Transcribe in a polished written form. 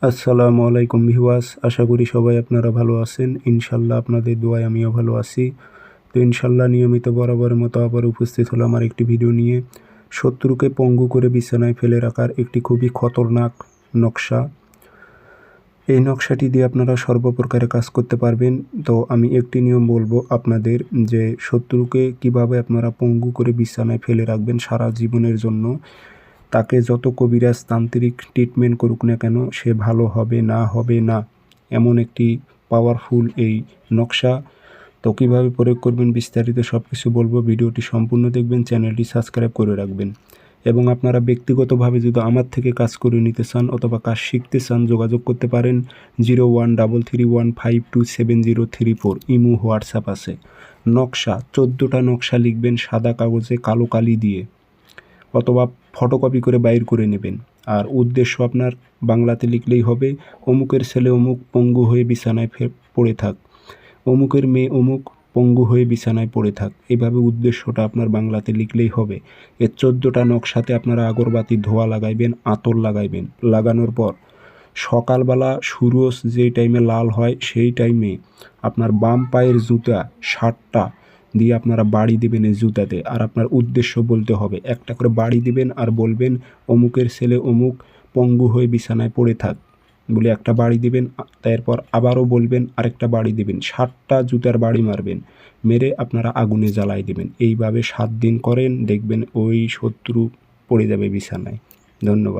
আসসালামু আলাইকুম ভিউয়ার্স, আশা করি সবাই আপনারা ভালো আছেন। ইনশাল্লাহ আপনাদের দোয়ায় আমিও ভালো আছি। তো ইনশাল্লাহ নিয়মিত বরাবরের মতো আবার উপস্থিত হলাম আর একটি ভিডিও নিয়ে। শত্রুকে পঙ্গু করে বিছানায় ফেলে রাখার একটি খুবই খতরনাক নকশা। এই নকশাটি দিয়ে আপনারা সর্বপ্রকারে কাজ করতে পারবেন। তো আমি একটি নিয়ম বলবো আপনাদের, যে শত্রুকে কিভাবে আপনারা পঙ্গু করে বিছানায় ফেলে রাখবেন সারা জীবনের জন্য। তাকে যত কবিরাজ তান্ত্রিক ট্রিটমেন্ট করুক না কেন, সে ভালো হবে না, এমন একটি পাওয়ারফুল এই নকশা। তো কীভাবে প্রয়োগ করবেন বিস্তারিত সব কিছু বলবো। ভিডিওটি সম্পূর্ণ দেখবেন, চ্যানেলটি সাবস্ক্রাইব করে রাখবেন। এবং আপনারা ব্যক্তিগতভাবে যদি আমার থেকে কাজ করে নিতে চান অথবা কাজ শিখতে চান, যোগাযোগ করতে পারেন 013315270034। ইমো হোয়াটসঅ্যাপ আছে। নকশা 14টা নকশা লিখবেন সাদা কাগজে কালো কালি দিয়ে, অথবা ফটোকপি করে বাইর করে নেবেন। আর উদ্দেশ্য আপনার বাংলাতে লিখলেই হবে, অমুকের ছেলে অমুক পঙ্গু হয়ে বিছানায় পড়ে থাক, অমুকের মেয়ে অমুক পঙ্গু হয়ে বিছানায় পড়ে থাক। এইভাবে উদ্দেশ্যটা আপনার বাংলাতে লিখলেই হবে। এর 14টা নকশাতে আপনারা আগরবাতি ধোয়া লাগাইবেন, আতর লাগাইবেন। লাগানোর পর সকালবেলা সূর্য যেই টাইমে লাল হয় সেই টাইমে আপনার বাম পায়ের জুতা 7টা দিয়ে আপনারা বাড়ি দেবেন এই জুতাতে। আর আপনার উদ্দেশ্য বলতে হবে, একটা করে বাড়ি দিবেন আর বলবেন, অমুকের ছেলে অমুক পঙ্গু হয়ে বিছানায় পড়ে থাক বলে একটা বাড়ি দিবেন। তারপর আবারও বলবেন, আরেকটা বাড়ি দিবেন। 7টা জুতার বাড়ি মারবেন, মেরে আপনারা আগুনে জ্বালাই দেবেন। এইভাবে 7 দিন করেন, দেখবেন ওই শত্রু পড়ে যাবে বিছানায়। ধন্যবাদ।